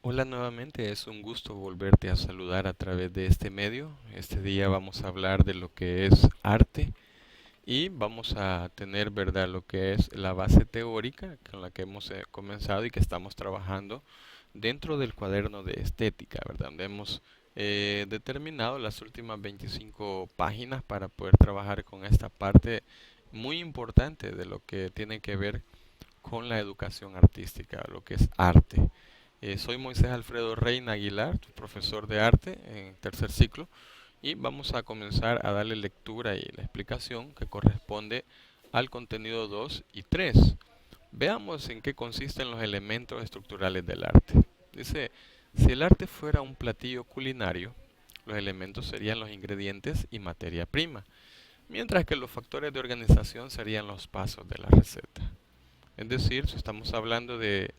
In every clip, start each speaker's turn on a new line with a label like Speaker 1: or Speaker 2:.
Speaker 1: Hola nuevamente, es un gusto volverte a saludar a través de este medio. Este día vamos a hablar de lo que es arte y vamos a tener, ¿verdad?, lo que es la base teórica con la que hemos comenzado y que estamos trabajando dentro del cuaderno de estética, ¿verdad? Donde hemos determinado las últimas 25 páginas para poder trabajar con esta parte muy importante de lo que tiene que ver con la educación artística, lo que es arte. Soy Moisés Alfredo Reina Aguilar, tu profesor de arte en tercer ciclo, y vamos a comenzar a darle lectura y la explicación que corresponde al contenido 2 y 3. Veamos en qué consisten los elementos estructurales del arte. Dice, si el arte fuera un platillo culinario, los elementos serían los ingredientes y materia prima, mientras que los factores de organización serían los pasos de la receta. Es decir, si estamos hablando de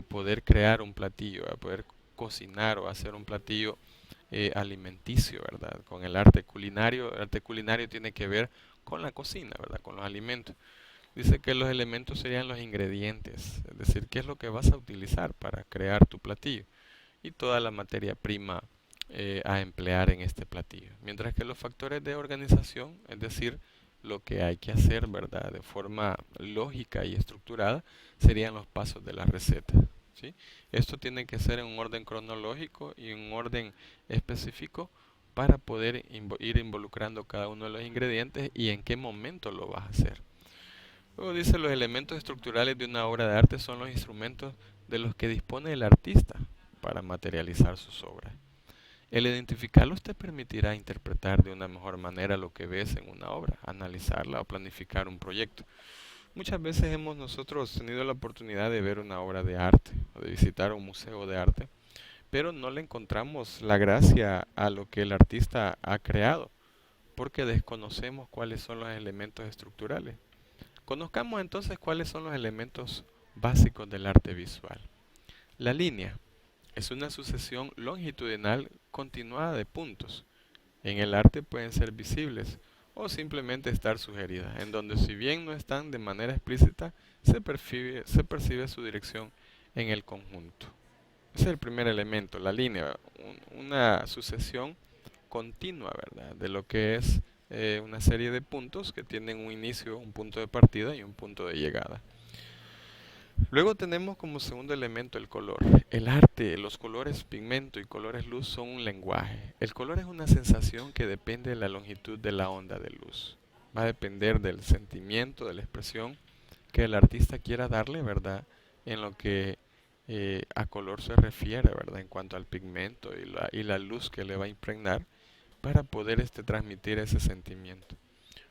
Speaker 1: poder crear un platillo, de poder cocinar o hacer un platillo alimenticio, ¿verdad? Con el arte culinario tiene que ver con la cocina, ¿verdad? Con los alimentos. Dice que los elementos serían los ingredientes, es decir, qué es lo que vas a utilizar para crear tu platillo y toda la materia prima a emplear en este platillo. Mientras que los factores de organización, es decir, lo que hay que hacer, ¿verdad? De forma lógica y estructurada, serían los pasos de la receta. ¿Sí? Esto tiene que ser en un orden cronológico y en un orden específico para poder ir involucrando cada uno de los ingredientes y en qué momento lo vas a hacer. Luego dice, los elementos estructurales de una obra de arte son los instrumentos de los que dispone el artista para materializar sus obras. El identificarlos te permitirá interpretar de una mejor manera lo que ves en una obra, analizarla o planificar un proyecto. Muchas veces hemos nosotros tenido la oportunidad de ver una obra de arte o de visitar un museo de arte, pero no le encontramos la gracia a lo que el artista ha creado, porque desconocemos cuáles son los elementos estructurales. Conozcamos entonces cuáles son los elementos básicos del arte visual. La línea es una sucesión longitudinal continuada de puntos. En el arte pueden ser visibles o simplemente estar sugeridas, en donde si bien no están de manera explícita, se percibe su dirección en el conjunto. Ese es el primer elemento, la línea, una sucesión continua, ¿verdad? De lo que es una serie de puntos que tienen un inicio, un punto de partida y un punto de llegada. Luego tenemos como segundo elemento el color. El arte, los colores pigmento y colores luz son un lenguaje. El color es una sensación que depende de la longitud de la onda de luz. Va a depender del sentimiento, de la expresión que el artista quiera darle, ¿verdad? En lo que a color se refiere, ¿verdad? En cuanto al pigmento y la luz que le va a impregnar para poder transmitir ese sentimiento.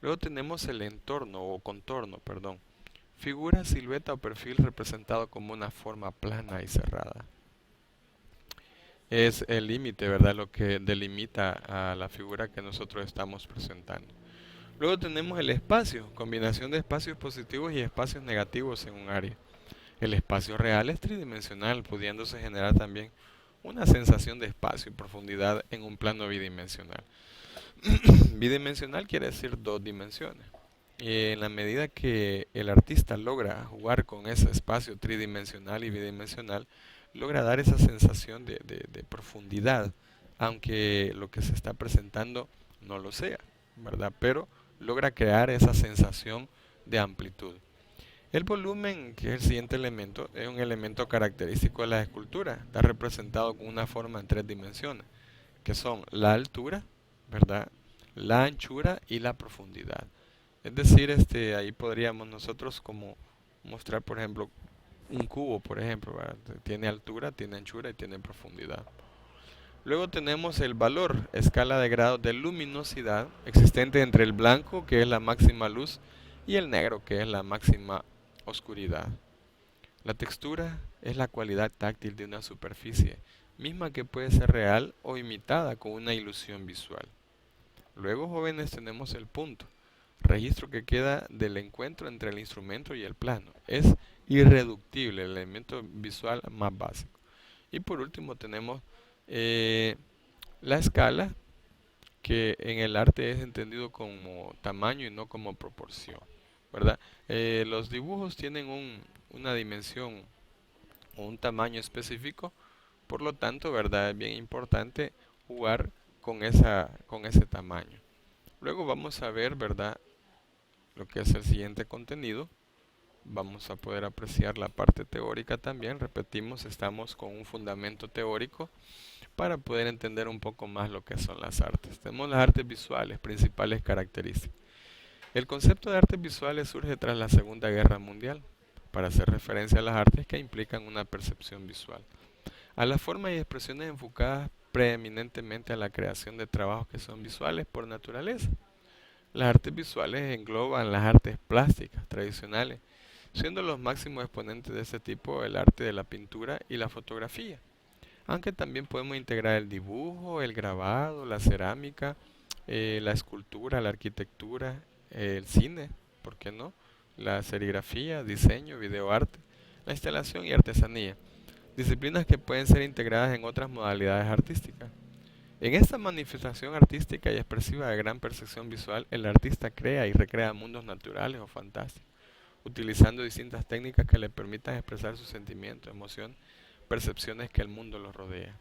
Speaker 1: Luego tenemos el entorno o contorno, perdón. Figura, silueta o perfil representado como una forma plana y cerrada. Es el límite, ¿verdad? Lo que delimita a la figura que nosotros estamos presentando. Luego tenemos el espacio, combinación de espacios positivos y espacios negativos en un área. El espacio real es tridimensional, pudiéndose generar también una sensación de espacio y profundidad en un plano bidimensional. Bidimensional quiere decir dos dimensiones. Y en la medida que el artista logra jugar con ese espacio tridimensional y bidimensional, logra dar esa sensación de profundidad, aunque lo que se está presentando no lo sea, ¿verdad? Pero logra crear esa sensación de amplitud. El volumen, que es el siguiente elemento, es un elemento característico de la escultura. Está representado con una forma en tres dimensiones, que son la altura, ¿verdad? La anchura y la profundidad. Es decir, ahí podríamos nosotros como mostrar, por ejemplo, un cubo, por ejemplo, ¿verdad? Tiene altura, tiene anchura y tiene profundidad. Luego tenemos el valor, escala de grados de luminosidad existente entre el blanco, que es la máxima luz, y el negro, que es la máxima oscuridad. La textura es la cualidad táctil de una superficie, misma que puede ser real o imitada con una ilusión visual. Luego, jóvenes, tenemos el punto, registro que queda del encuentro entre el instrumento y el plano. Es irreductible, el elemento visual más básico. Y por último tenemos eh, la escala, que en el arte es entendido como tamaño y no como proporción, ¿verdad? Los dibujos tienen una dimensión o un tamaño específico Por lo tanto, ¿verdad? Es bien importante jugar con ese tamaño. Luego vamos a ver, ¿verdad? Lo que es el siguiente contenido. Vamos a poder apreciar la parte teórica también. Repetimos, estamos con un fundamento teórico para poder entender un poco más lo que son las artes. Tenemos las artes visuales, principales características. El concepto de artes visuales surge tras la Segunda Guerra Mundial, para hacer referencia a las artes que implican una percepción visual, a las formas y expresiones enfocadas preeminentemente a la creación de trabajos que son visuales por naturaleza. Las artes visuales engloban las artes plásticas tradicionales, siendo los máximos exponentes de este tipo el arte de la pintura y la fotografía, aunque también podemos integrar el dibujo, el grabado, la cerámica, la escultura, la arquitectura, el cine, ¿por qué no? La serigrafía, diseño, videoarte, la instalación y artesanía, disciplinas que pueden ser integradas en otras modalidades artísticas. En esta manifestación artística y expresiva de gran percepción visual, el artista crea y recrea mundos naturales o fantásticos, utilizando distintas técnicas que le permitan expresar sus sentimientos, emociones, percepciones que el mundo los rodea.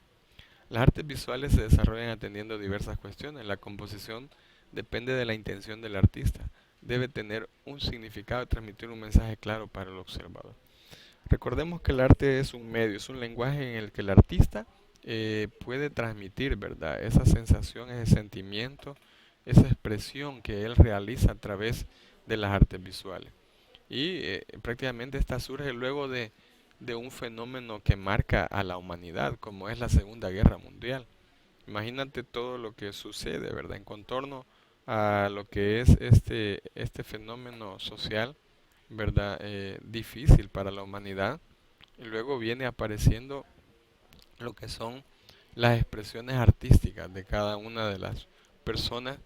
Speaker 1: Las artes visuales se desarrollan atendiendo diversas cuestiones. La composición depende de la intención del artista. Debe tener un significado y transmitir un mensaje claro para el observador. Recordemos que el arte es un medio, es un lenguaje en el que el artista puede transmitir, ¿verdad? Esa sensación, ese sentimiento, esa expresión que él realiza a través de las artes visuales. Y prácticamente esta surge luego de un fenómeno que marca a la humanidad, como es la Segunda Guerra Mundial. Imagínate todo lo que sucede, ¿verdad? En contorno a lo que es este fenómeno social, ¿verdad? Difícil para la humanidad. Y luego viene apareciendo lo que son las expresiones artísticas de cada una de las personas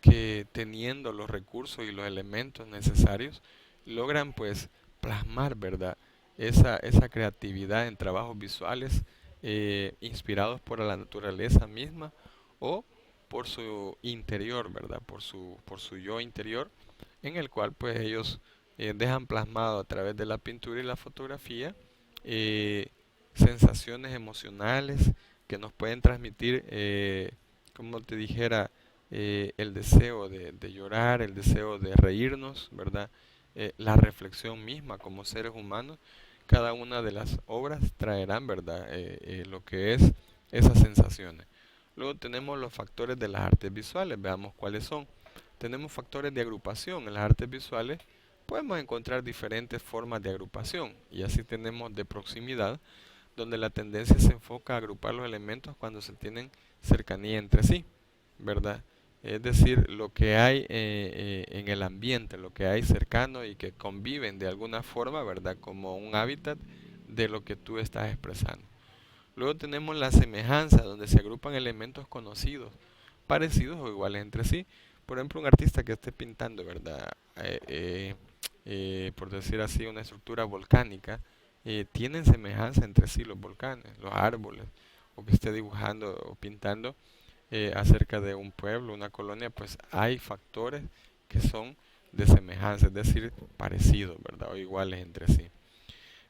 Speaker 1: que teniendo los recursos y los elementos necesarios logran pues plasmar, ¿verdad? Esa creatividad en trabajos visuales inspirados por la naturaleza misma o por su interior, ¿verdad? Por su yo interior, en el cual pues ellos dejan plasmado a través de la pintura y la fotografía eh, sensaciones emocionales que nos pueden transmitir, como te dijera, el deseo de llorar, el deseo de reírnos, ¿verdad? La reflexión misma como seres humanos, cada una de las obras traerán, ¿verdad? Lo que es esas sensaciones. Luego tenemos los factores de las artes visuales, veamos cuáles son. Tenemos factores de agrupación. En las artes visuales podemos encontrar diferentes formas de agrupación y así tenemos de proximidad, donde la tendencia se enfoca a agrupar los elementos cuando se tienen cercanía entre sí, ¿verdad? Es decir, lo que hay en el ambiente, lo que hay cercano y que conviven de alguna forma, ¿verdad? Como un hábitat de lo que tú estás expresando. Luego tenemos la semejanza, donde se agrupan elementos conocidos, parecidos o iguales entre sí. Por ejemplo, un artista que esté pintando, ¿verdad? Por decir así, una estructura volcánica, tienen semejanza entre sí los volcanes, los árboles, o que esté dibujando o pintando acerca de un pueblo, una colonia, pues hay factores que son de semejanza, es decir, parecidos, ¿verdad? O iguales entre sí.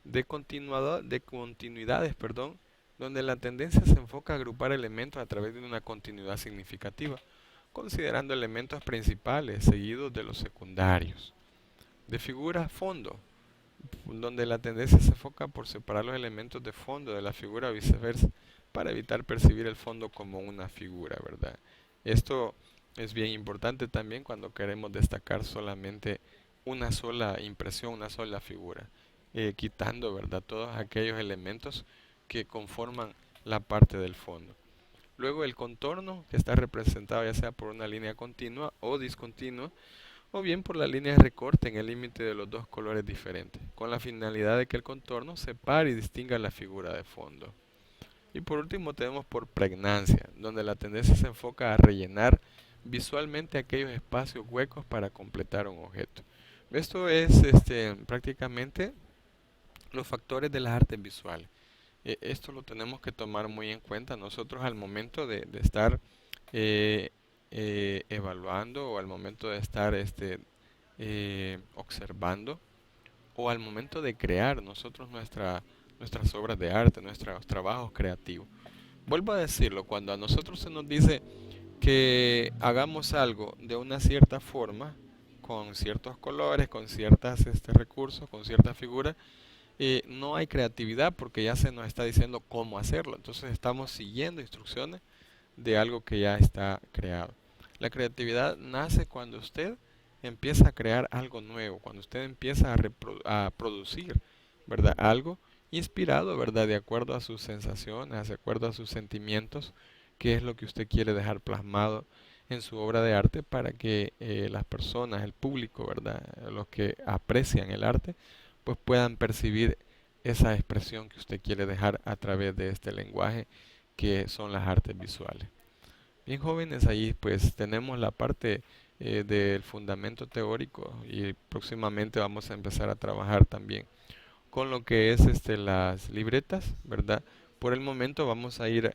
Speaker 1: De continuidades, perdón, donde la tendencia se enfoca a agrupar elementos a través de una continuidad significativa, considerando elementos principales seguidos de los secundarios. De figura a fondo, donde la tendencia se enfoca por separar los elementos de fondo de la figura o viceversa, para evitar percibir el fondo como una figura, ¿verdad? Esto es bien importante también cuando queremos destacar solamente una sola impresión, una sola figura, quitando, ¿verdad?, todos aquellos elementos que conforman la parte del fondo. Luego el contorno, que está representado ya sea por una línea continua o discontinua, o bien por la línea de recorte en el límite de los dos colores diferentes, con la finalidad de que el contorno separe y distinga la figura de fondo. Y por último tenemos por pregnancia, donde la tendencia se enfoca a rellenar visualmente aquellos espacios huecos para completar un objeto. Esto es prácticamente los factores de las artes visuales. Esto lo tenemos que tomar muy en cuenta nosotros al momento de estar eh, evaluando o al momento de estar observando o al momento de crear nosotros nuestras obras de arte, nuestros trabajos creativos. Vuelvo a decirlo, cuando a nosotros se nos dice que hagamos algo de una cierta forma, con ciertos colores, con ciertos recursos, con ciertas figuras, no hay creatividad porque ya se nos está diciendo cómo hacerlo. Entonces estamos siguiendo instrucciones de algo que ya está creado. La creatividad nace cuando usted empieza a crear algo nuevo, cuando usted empieza a producir, ¿verdad? Algo inspirado, ¿verdad? De acuerdo a sus sensaciones, de acuerdo a sus sentimientos, qué es lo que usted quiere dejar plasmado en su obra de arte para que las personas, el público, ¿verdad? Los que aprecian el arte, pues puedan percibir esa expresión que usted quiere dejar a través de este lenguaje que son las artes visuales. Bien jóvenes, ahí pues tenemos la parte del fundamento teórico y próximamente vamos a empezar a trabajar también con lo que es las libretas, ¿verdad? Por el momento vamos a ir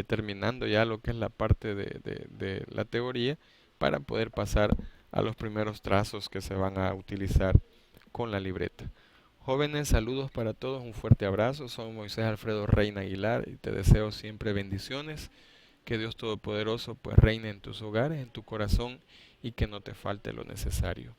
Speaker 1: terminando ya lo que es la parte de la teoría para poder pasar a los primeros trazos que se van a utilizar con la libreta. Jóvenes, saludos para todos, un fuerte abrazo. Soy Moisés Alfredo Reina Aguilar y te deseo siempre bendiciones. Que Dios Todopoderoso pues reine en tus hogares, en tu corazón y que no te falte lo necesario.